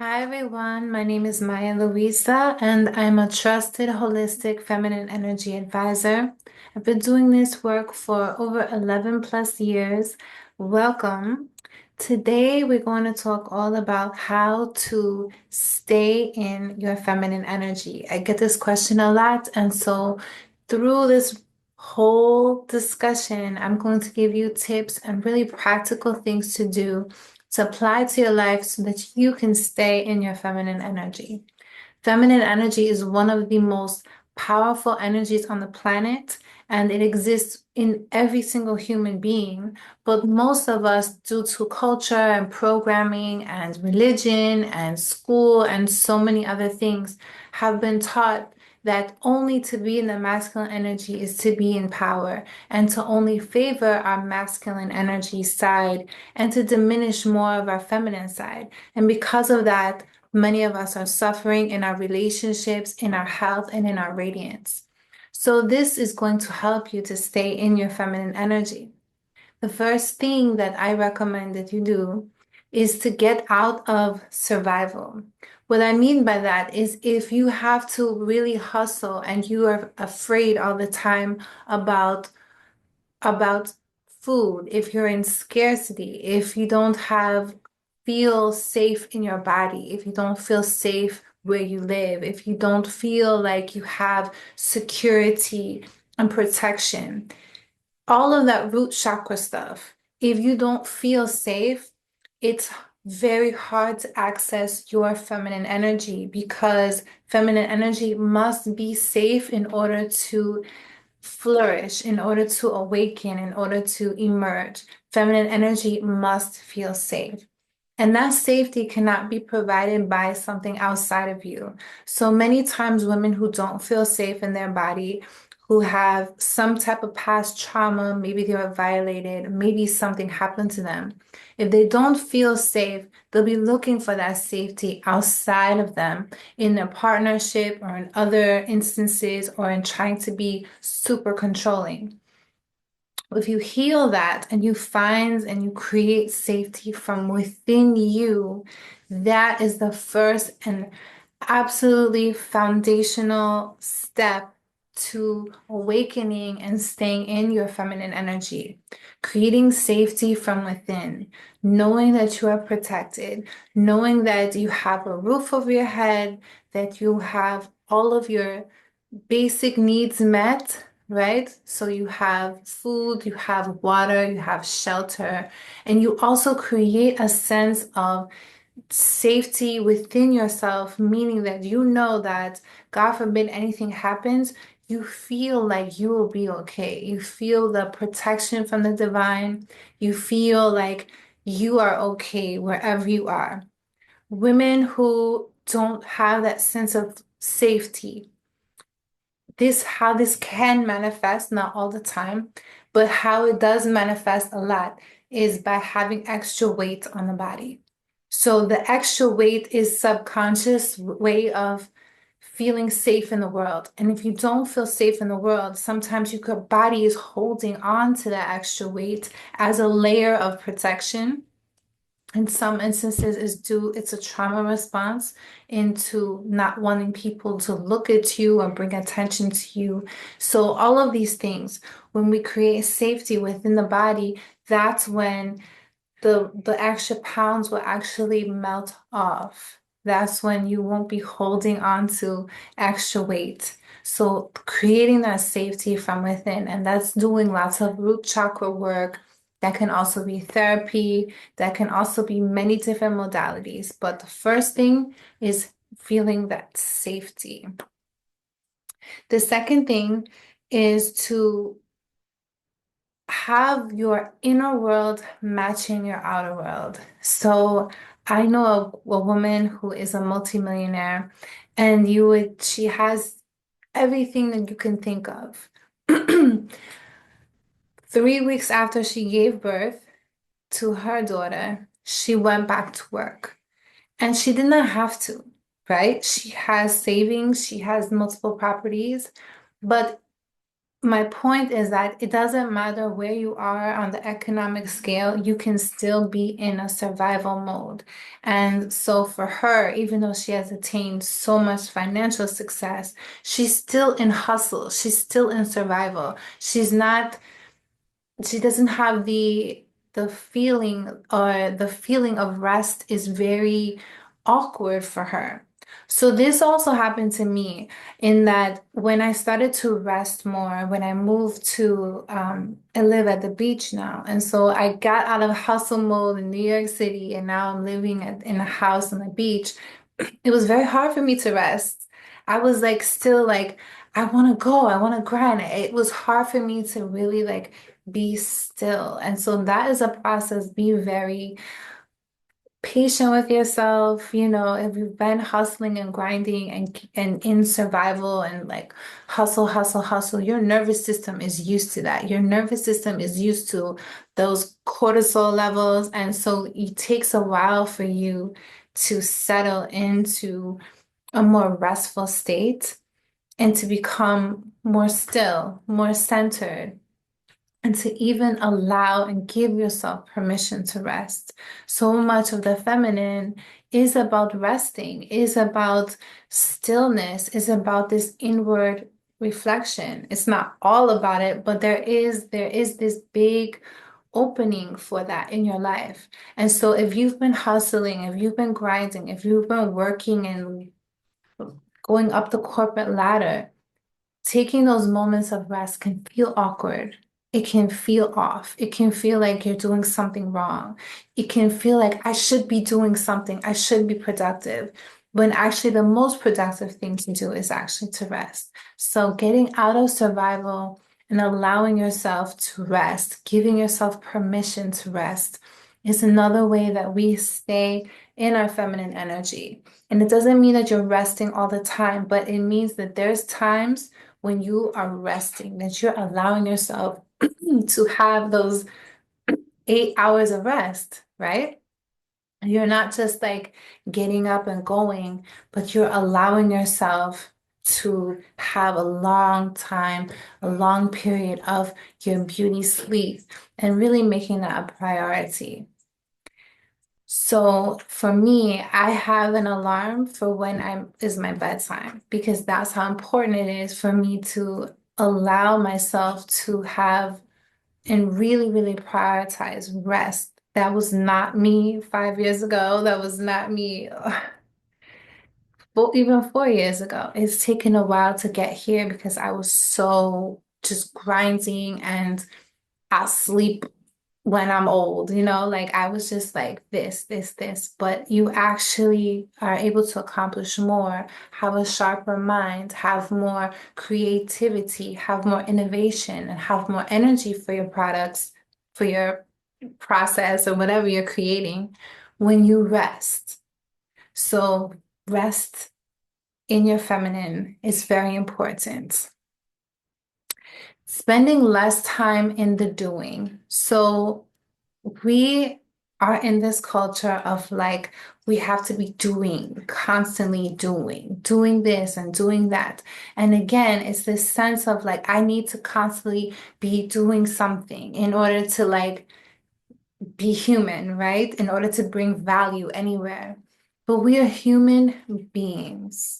Hi everyone, my name is Maya Luisa and I'm a trusted holistic feminine energy advisor. I've been doing this work for over 11 plus years. Welcome. Today we're going to talk all about how to stay in your feminine energy. I get this question a lot, and so through this whole discussion, I'm going to give you tips and really practical things to do to apply to your life so that you can stay in your feminine energy. Feminine energy is one of the most powerful energies on the planet, and it exists in every single human being. But most of us, due to culture and programming and religion and school and so many other things, have been taught that only to be in the masculine energy is to be in power, and to only favor our masculine energy side and to diminish more of our feminine side. And because of that, many of us are suffering in our relationships, in our health, and in our radiance. So, this is going to help you to stay in your feminine energy. The first thing that I recommend that you do is to get out of survival. What I mean by that is if you have to really hustle and you are afraid all the time about about food, if you're in scarcity, if you don't have feel safe in your body, if you don't feel safe where you live, if you don't feel like you have security and protection, all of that root chakra stuff, if you don't feel safe, it's very hard to access your feminine energy because feminine energy must be safe in order to flourish, in order to awaken, in order to emerge. Feminine energy must feel safe. And that safety cannot be provided by something outside of you. So many times, women who don't feel safe in their body, who have some type of past trauma, maybe they were violated, maybe something happened to them. If they don't feel safe, they'll be looking for that safety outside of them in a partnership or in other instances or in trying to be super controlling. If you heal that and you find and you create safety from within you, that is the first and absolutely foundational step to awakening and staying in your feminine energy. Creating safety from within, knowing that you are protected, knowing that you have a roof over your head, that you have all of your basic needs met, right? So you have food, you have water, you have shelter, and you also create a sense of safety within yourself, meaning that you know that God forbid anything happens, you feel like you will be okay. You feel the protection from the divine. You feel like you are okay wherever you are. Women who don't have that sense of safety, how this can manifest, not all the time, but how it does manifest a lot is by having extra weight on the body. So the extra weight is subconscious way of feeling safe in the world. And if you don't feel safe in the world, sometimes your body is holding on to that extra weight as a layer of protection. In some instances it's a trauma response into not wanting people to look at you or bring attention to you. So all of these things, when we create safety within the body, that's when the extra pounds will actually melt off. That's when you won't be holding on to extra weight. So creating that safety from within, and that's doing lots of root chakra work. That can also be therapy. That can also be many different modalities. But the first thing is feeling that safety. The second thing is to have your inner world matching your outer world. So I know a woman who is a multimillionaire, and she has everything that you can think of. 3 weeks after she gave birth to her daughter, she went back to work. And she did not have to, right? She has savings, she has multiple properties, but My point is that it doesn't matter where you are on the economic scale, you can still be in a survival mode. And so for her, even though she has attained so much financial success, she's still in hustle. She's still in survival. She doesn't have the feeling, or the feeling of rest is very awkward for her. So this also happened to me, in that when I started to rest more, when I moved to I live at the beach now, and so I got out of hustle mode in New York City, and now I'm living in a house on the beach. It was very hard for me to rest. I was like still like, I want to go, I want to grind. It was hard for me to really like be still. And so that is a process. Be very patient with yourself. If you've been hustling and grinding and in survival and like hustle, hustle, hustle, your nervous system is used to that. Your nervous system is used to those cortisol levels. And so it takes a while for you to settle into a more restful state and to become more still, more centered, and to even allow and give yourself permission to rest. So much of the feminine is about resting, is about stillness, is about this inward reflection. It's not all about it, but there is this big opening for that in your life. And so if you've been hustling, if you've been grinding, if you've been working and going up the corporate ladder, taking those moments of rest can feel awkward. It can feel off. It can feel like you're doing something wrong. It can feel like I should be doing something. I should be productive. When actually the most productive thing to do is actually to rest. So getting out of survival and allowing yourself to rest, giving yourself permission to rest, is another way that we stay in our feminine energy. And it doesn't mean that you're resting all the time, but it means that there's times when you are resting, that you're allowing yourself to have those 8 hours of rest, right? You're not just like getting up and going, but you're allowing yourself to have a long time, a long period of your beauty sleep, and really making that a priority. So for me, I have an alarm for when is my bedtime, because that's how important it is for me to allow myself to have and really, really prioritize rest. That was not me 5 years ago. That was not me, well, even 4 years ago. It's taken a while to get here because I was so just grinding, and I'll sleep when I'm old, like I was just like this, this, this. But you actually are able to accomplish more, have a sharper mind, have more creativity, have more innovation, and have more energy for your products, for your process, or whatever you're creating when you rest. So, rest in your feminine is very important. Spending less time in the doing. So, we are in this culture of like, we have to be doing, constantly doing this and doing that. And again, it's this sense of like, I need to constantly be doing something in order to like be human, right? In order to bring value anywhere. But we are human beings.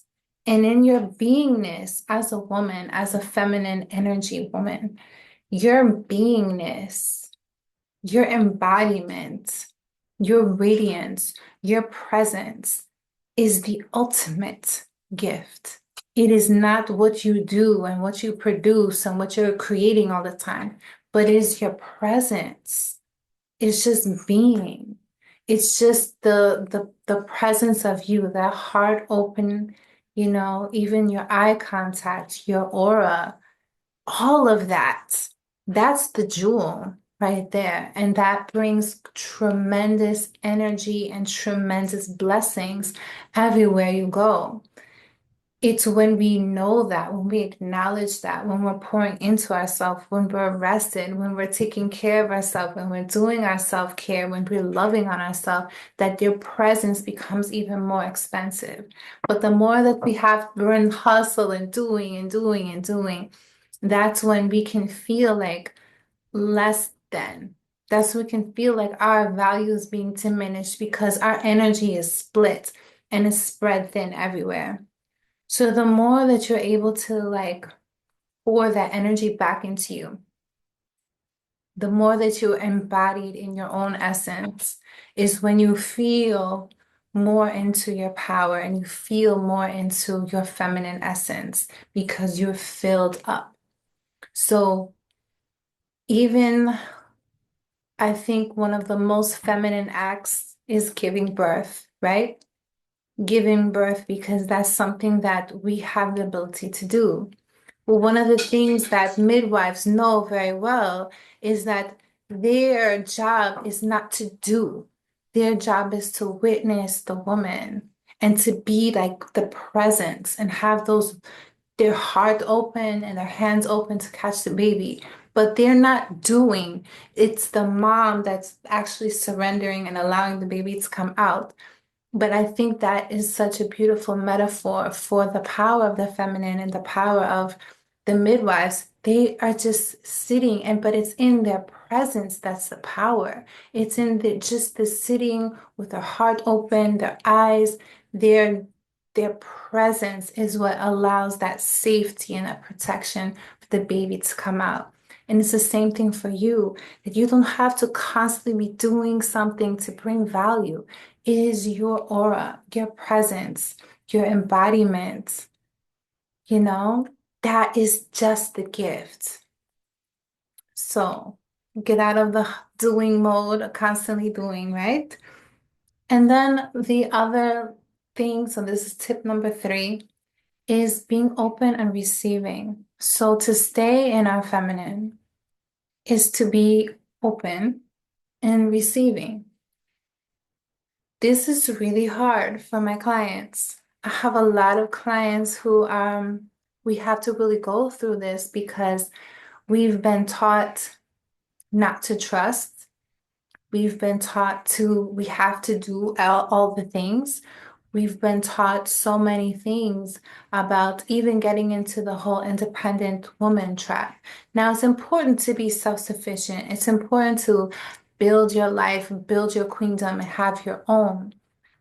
And in your beingness as a woman, as a feminine energy woman, your beingness, your embodiment, your radiance, your presence is the ultimate gift. It is not what you do and what you produce and what you're creating all the time, but it is your presence. It's just being. It's just the presence of you, that heart open, even your eye contact, your aura, all of that. That's the jewel right there. And that brings tremendous energy and tremendous blessings everywhere you go. It's when we know that, when we acknowledge that, when we're pouring into ourselves, when we're rested, when we're taking care of ourselves, when we're doing our self-care, when we're loving on ourselves, that your presence becomes even more expensive. But the more that we're in hustle and doing and doing and doing, That's when we can feel like less than. That's when we can feel like our value is being diminished because our energy is split and is spread thin everywhere. So the more that you're able to like pour that energy back into you, the more that you're embodied in your own essence is when you feel more into your power and you feel more into your feminine essence because you're filled up. So even I think one of the most feminine acts is giving birth, right? Giving birth because that's something that we have the ability to do. Well, one of the things that midwives know very well is that their job is not to do. Their job is to witness the woman and to be like the presence and have their heart open and their hands open to catch the baby. But they're not doing. It's the mom that's actually surrendering and allowing the baby to come out. But I think that is such a beautiful metaphor for the power of the feminine and the power of the midwives. They are just sitting and but it's in their presence that's the power. It's in just the sitting with their heart open, their eyes, their their presence is what allows that safety and that protection for the baby to come out. And it's the same thing for you, that you don't have to constantly be doing something to bring value. It is your aura, your presence, your embodiment, you know, that is just the gift. So get out of the doing mode, constantly doing, right? And then the other thing, so this is tip number 3, is being open and receiving. So to stay in our feminine is to be open and receiving. This is really hard for my clients. I have a lot of clients who we have to really go through this because we've been taught not to trust. We've been taught we have to do all the things. We've been taught so many things about even getting into the whole independent woman trap. Now, it's important to be self-sufficient. It's important to build your life, build your queendom, and have your own.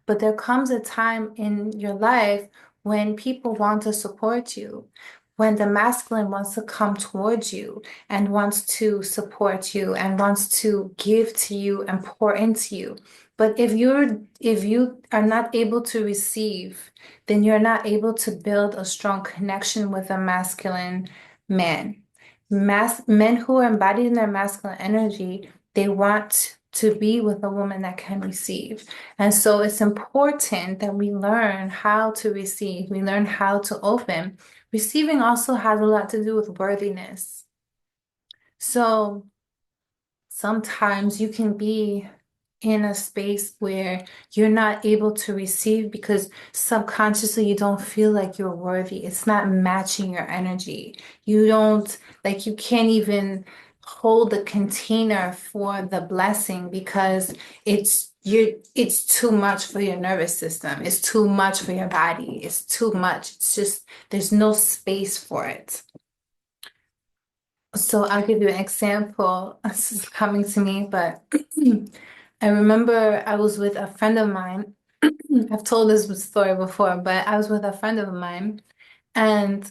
But there comes a time in your life when people want to support you, when the masculine wants to come towards you and wants to support you and wants to give to you and pour into you. But if you are not able to receive, then you're not able to build a strong connection with a masculine man. Men who are embodied in their masculine energy, they want to be with a woman that can receive. And so it's important that we learn how to receive, we learn how to open. Receiving also has a lot to do with worthiness. So sometimes you can be in a space where you're not able to receive because subconsciously you don't feel like you're worthy. It's not matching your energy. You don't, like, you can't even hold the container for the blessing because it's too much for your nervous system. It's too much for your body. It's too much. It's just there's no space for it. So I'll give you an example. This is coming to me, but I remember I was with a friend of mine. I've told this story before, but I was with a friend of mine, and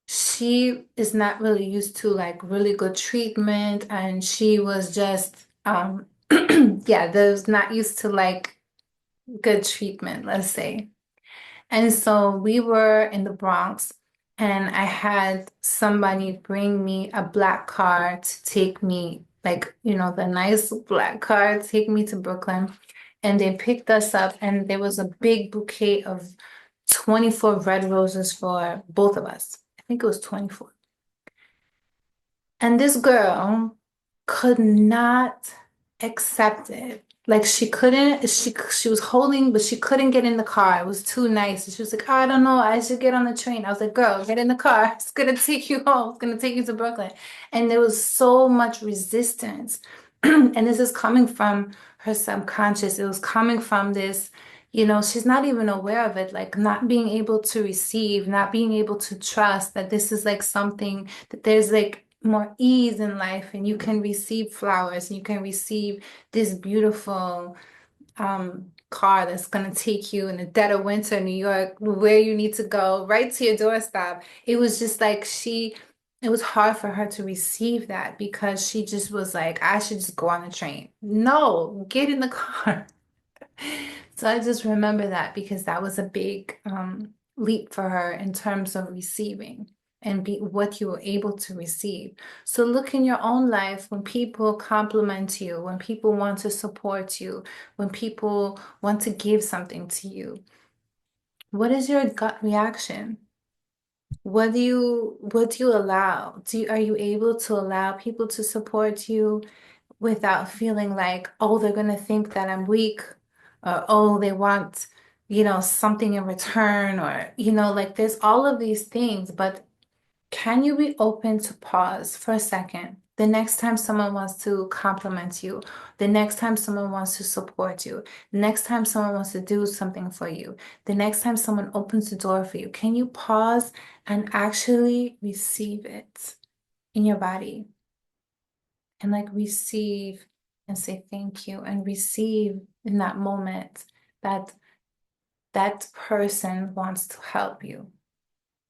she is not really used to like really good treatment, and she was just yeah, there's not used to like good treatment, let's say. And so we were in the Bronx, and I had somebody bring me a black car to take me, like, the nice black car, take me to Brooklyn. And they picked us up, and there was a big bouquet of 24 red roses for both of us. I think it was 24. And this girl could not accept it. Like she couldn't, she was holding, but she couldn't get in the car. It was too nice. And she was like, "Oh, I don't know, I should get on the train." I was like, "Girl, get in the car. It's gonna take you home. It's gonna take you to Brooklyn." And there was so much resistance. And this is coming from her subconscious. It was coming from she's not even aware of it, like not being able to receive, not being able to trust that this is like something that there's like more ease in life and you can receive flowers and you can receive this beautiful car that's gonna take you in the dead of winter in New York where you need to go, right to your doorstep. It was just like it was hard for her to receive that because she just was like, I should just go on the train. No, get in the car. So I just remember that because that was a big leap for her in terms of receiving and be what you were able to receive. So look in your own life when people compliment you, when people want to support you, when people want to give something to you. What is your gut reaction? What do you allow? Are you able to allow people to support you without feeling like, oh, they're gonna think that I'm weak, or oh, they want, something in return, or like there's all of these things, but can you be open to pause for a second? The next time someone wants to compliment you, the next time someone wants to support you, the next time someone wants to do something for you, the next time someone opens the door for you, can you pause and actually receive it in your body and like receive and say thank you and receive in that moment that that person wants to help you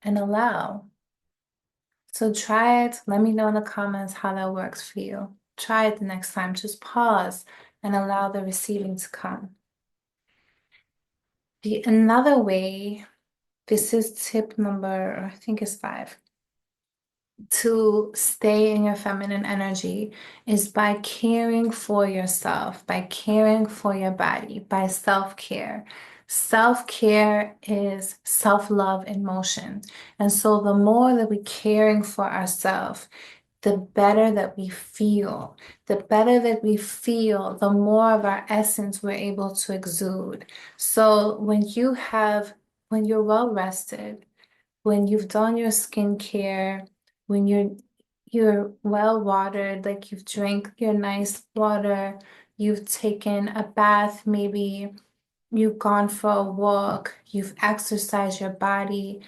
and allow. So try it. Let me know in the comments how that works for you. Try it the next time. Just pause and allow the receiving to come. Another way, this is tip number, I think it's 5, to stay in your feminine energy is by caring for yourself, by caring for your body, by self-care. Self-care is self-love in motion. And so the more that we're caring for ourselves, the better that we feel. The better that we feel, the more of our essence we're able to exude. So when you're well rested, when you've done your skincare, when you're well watered, like you've drank your nice water, you've taken a bath, maybe you've gone for a walk, you've exercised your body,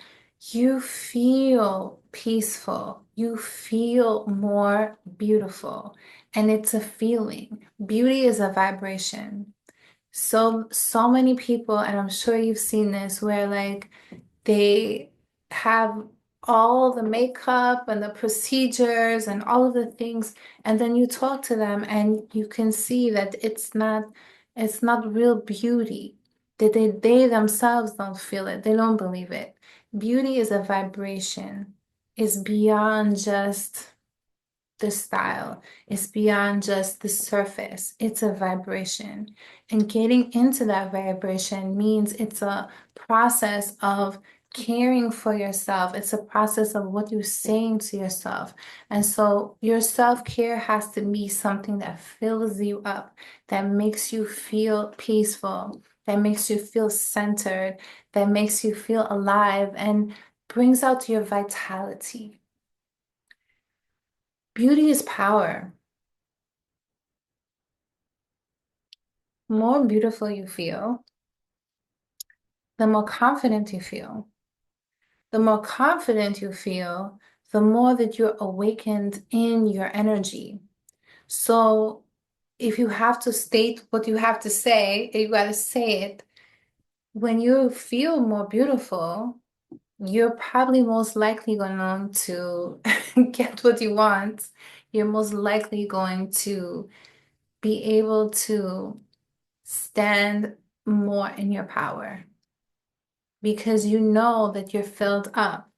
you feel peaceful, you feel more beautiful, and it's a feeling. Beauty is a vibration. So many people, and I'm sure you've seen this, where like they have all the makeup and the procedures and all of the things, and then you talk to them and you can see that it's not real beauty. That they themselves don't feel it. They don't believe it. Beauty is a vibration. It's beyond just the style. It's beyond just the surface. It's a vibration. And getting into that vibration means it's a process of caring for yourself. It's a process of what you're saying to yourself. And so your self-care has to be something that fills you up, that makes you feel peaceful, that makes you feel centered, that makes you feel alive and brings out your vitality. Beauty is power. More beautiful you feel, the more confident you feel. The more confident you feel, the more that you're awakened in your energy. So if you have to state what you have to say, you got to say it. When you feel more beautiful, you're probably most likely going to get what you want. You're most likely going to be able to stand more in your power because you know that you're filled up.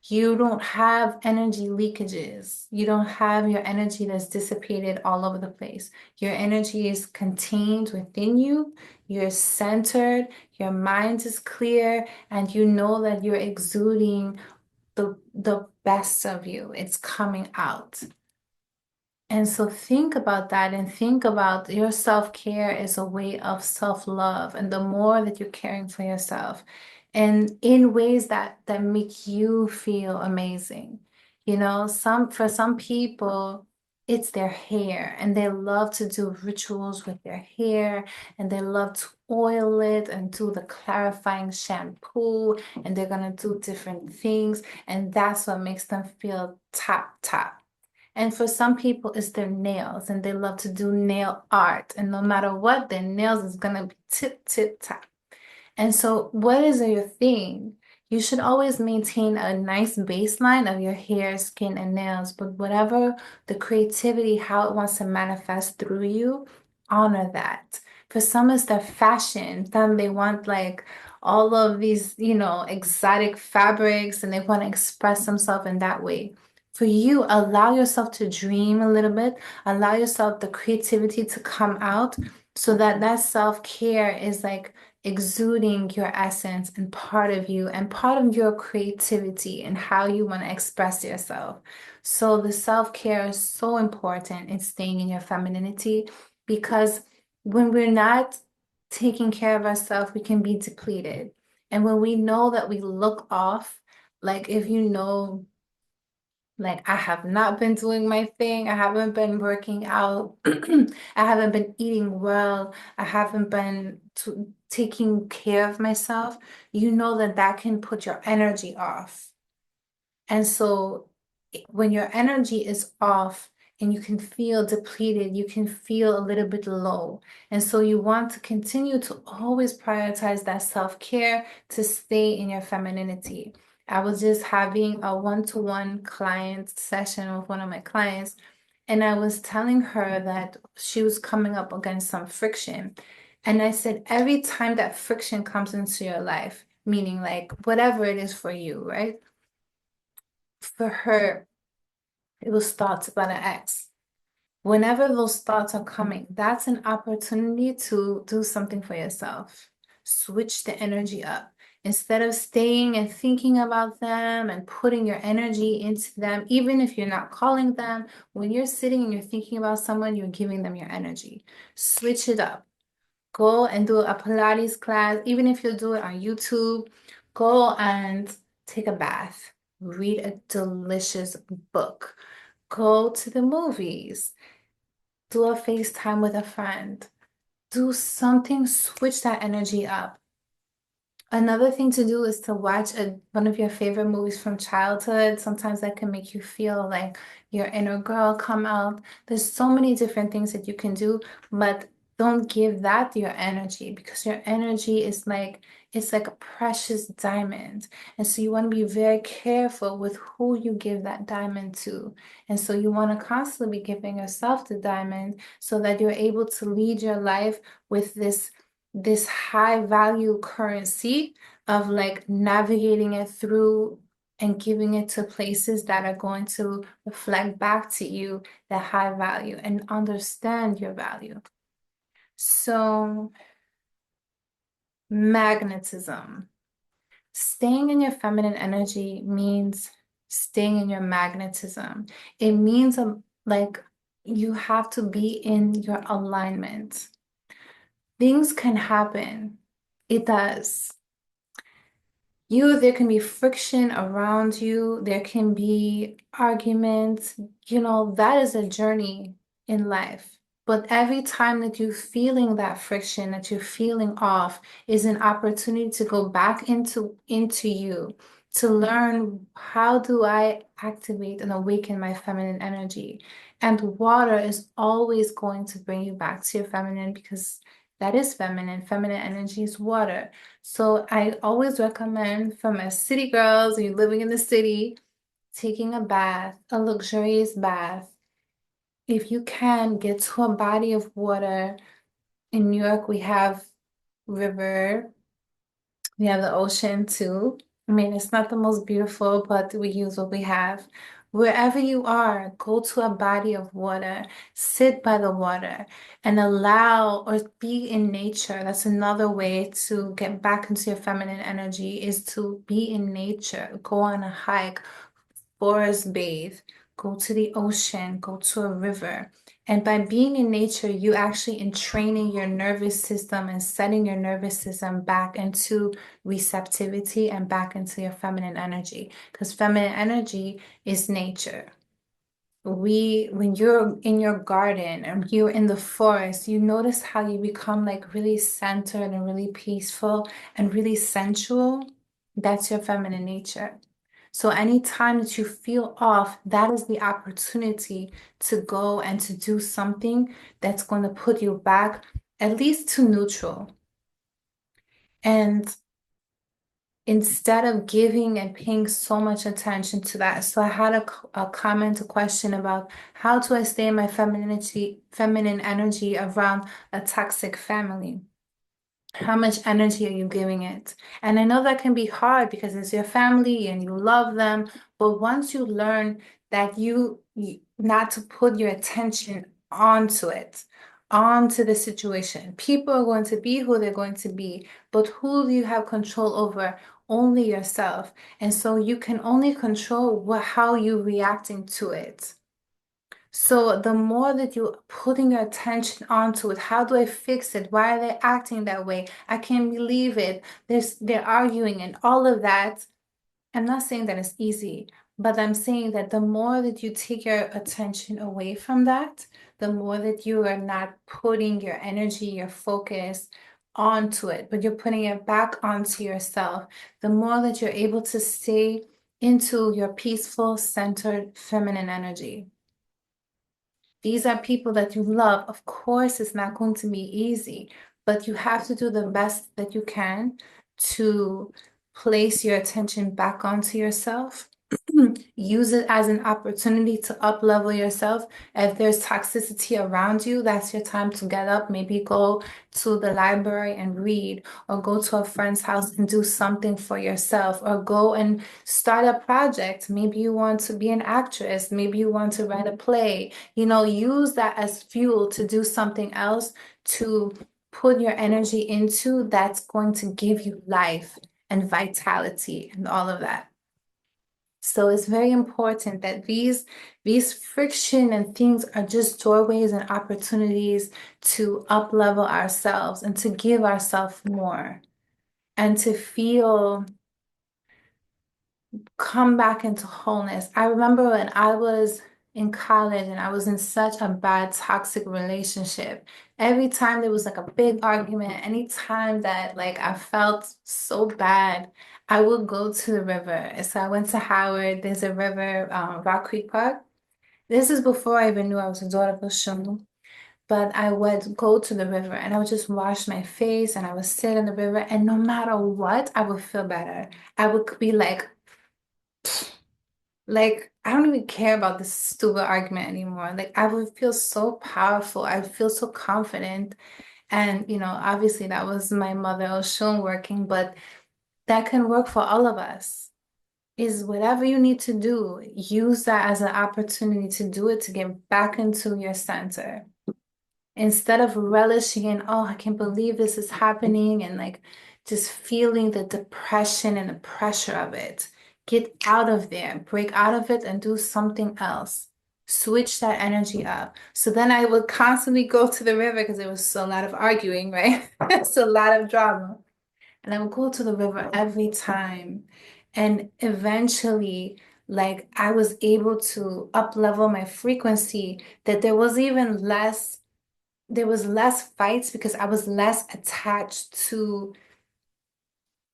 You don't have energy leakages. You don't have your energy that's dissipated all over the place. Your energy is contained within you. You're centered. Your mind is clear, and you know that you're exuding the best of you. It's coming out. And so think about that and think about your self-care is a way of self-love. And the more that you're caring for yourself and in ways that make you feel amazing. For some people, it's their hair, and they love to do rituals with their hair, and they love to oil it and do the clarifying shampoo, and they're gonna do different things, and that's what makes them feel top top. And for some people, it's their nails, and they love to do nail art, and no matter what, their nails is gonna be tip tip top. And so, what is your thing? You should always maintain a nice baseline of your hair, skin, and nails, but whatever the creativity, how it wants to manifest through you, honor that. For some, it's their fashion. Some they want like all of these, exotic fabrics and they want to express themselves in that way. For you, allow yourself to dream a little bit, allow yourself the creativity to come out so that that self-care is like exuding your essence and part of you and part of your creativity and how you want to express yourself. So the self-care is so important in staying in your femininity because when we're not taking care of ourselves, we can be depleted. And when we know that we look off, like if you know like, I have not been doing my thing. I haven't been working out. I haven't been eating well. I haven't been taking care of myself. You know that that can put your energy off. And so when your energy is off and you can feel depleted, you can feel a little bit low. And so you want to continue to always prioritize that self-care to stay in your femininity. I was just having a one-to-one client session with one of my clients, and I was telling her that she was coming up against some friction. And I said, every time that friction comes into your life, meaning like whatever it is for you, right? For her, it was thoughts about an ex. Whenever those thoughts are coming, that's an opportunity to do something for yourself. Switch the energy up. Instead of staying and thinking about them and putting your energy into them, even if you're not calling them, when you're sitting and you're thinking about someone, you're giving them your energy. Switch it up. Go and do a Pilates class, even if you do it on YouTube. Go and take a bath. Read a delicious book. Go to the movies. Do a FaceTime with a friend. Do something, switch that energy up. Another thing to do is to watch one of your favorite movies from childhood. Sometimes that can make you feel like your inner girl come out. There's so many different things that you can do, but don't give that your energy because your energy is like it's like a precious diamond. And so you want to be very careful with who you give that diamond to. And so you want to constantly be giving yourself the diamond so that you're able to lead your life with this high value currency of like navigating it through and giving it to places that are going to reflect back to you the high value and understand your value. So, magnetism. Staying in your feminine energy means staying in your magnetism. It means like you have to be in your alignment. Things can happen. It does. There can be friction around you, there can be arguments, that is a journey in life. But every time that you're feeling that friction, that you're feeling off, is an opportunity to go back into you, to learn how do I activate and awaken my feminine energy. And water is always going to bring you back to your feminine because that is feminine. Feminine energy is water. So I always recommend for my city girls, you living in the city, taking a bath, a luxurious bath. If you can, get to a body of water. In New York, we have river, we have the ocean too. I mean, it's not the most beautiful, but we use what we have. Wherever you are, go to a body of water, sit by the water, and allow or be in nature. That's another way to get back into your feminine energy is to be in nature. Go on a hike, forest bathe, go to the ocean, go to a river. And by being in nature, you actually entraining your nervous system and setting your nervous system back into receptivity and back into your feminine energy. Because feminine energy is nature. when you're in your garden and you're in the forest, you notice how you become like really centered and really peaceful and really sensual. That's your feminine nature. So anytime that you feel off, that is the opportunity to go and to do something that's going to put you back at least to neutral. And instead of giving and paying so much attention to that. So I had a comment, a question about how do I stay in my feminine energy around a toxic family? How much energy are you giving it? And I know that can be hard because it's your family and you love them, but once you learn that you not to put your attention onto it, onto the situation. People are going to be who they're going to be, but who do you have control over? Only yourself. And so you can only control how you're reacting to it. So the more that you're putting your attention onto it, how do I fix it? Why are they acting that way? I can't believe it. They're arguing and all of that. I'm not saying that it's easy, but I'm saying that the more that you take your attention away from that, the more that you are not putting your energy, your focus onto it, but you're putting it back onto yourself, the more that you're able to stay into your peaceful, centered, feminine energy. These are people that you love. Of course, it's not going to be easy, but you have to do the best that you can to place your attention back onto yourself. Use it as an opportunity to up level yourself. If there's toxicity around you, that's your time to get up. Maybe go to the library and read, or go to a friend's house and do something for yourself, or go and start a project. Maybe you want to be an actress. Maybe you want to write a play. Use that as fuel to do something else, to put your energy into that's going to give you life and vitality and all of that. So it's very important that these friction and things are just doorways and opportunities to up level ourselves and to give ourselves more and to feel come back into wholeness. I remember when I was in college and I was in such a bad toxic relationship. Every time there was like a big argument, anytime that like I felt so bad, I would go to the river. And so I went to Howard. There's a river, Rock Creek Park. This is before I even knew I was a daughter of Oshun. But I would go to the river and I would just wash my face and I would sit in the river, and no matter what, I would feel better. I would be like, I don't even care about this stupid argument anymore. Like, I would feel so powerful. I would feel so confident. And, obviously that was my mother Oshun working, but that can work for all of us. Is whatever you need to do, use that as an opportunity to do it, to get back into your center. Instead of relishing in, oh, I can't believe this is happening, and like just feeling the depression and the pressure of it. Get out of there, break out of it, and do something else. Switch that energy up. So then I would constantly go to the river because there was a lot of arguing, right? It's a lot of drama. And I would go to the river every time. And eventually, like I was able to up level my frequency, that there was less fights because I was less attached to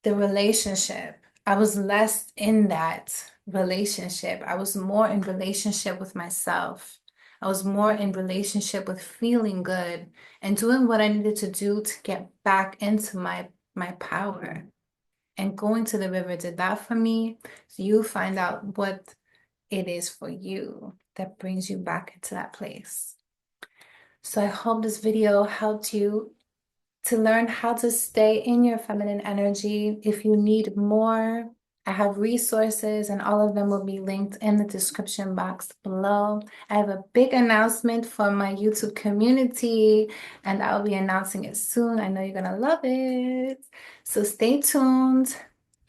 the relationship. I was less in that relationship. I was more in relationship with myself. I was more in relationship with feeling good and doing what I needed to do to get back into my power. And going to the river did that for me. So you find out what it is for you that brings you back into that place. So I hope this video helped you to learn how to stay in your feminine energy. If you need more, I have resources and all of them will be linked in the description box below. I have a big announcement for my YouTube community and I'll be announcing it soon. I know you're gonna love it. So stay tuned.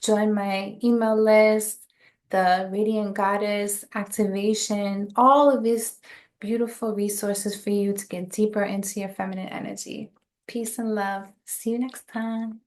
Join my email list, the Radiant Goddess activation, all of these beautiful resources for you to get deeper into your feminine energy. Peace and love. See you next time.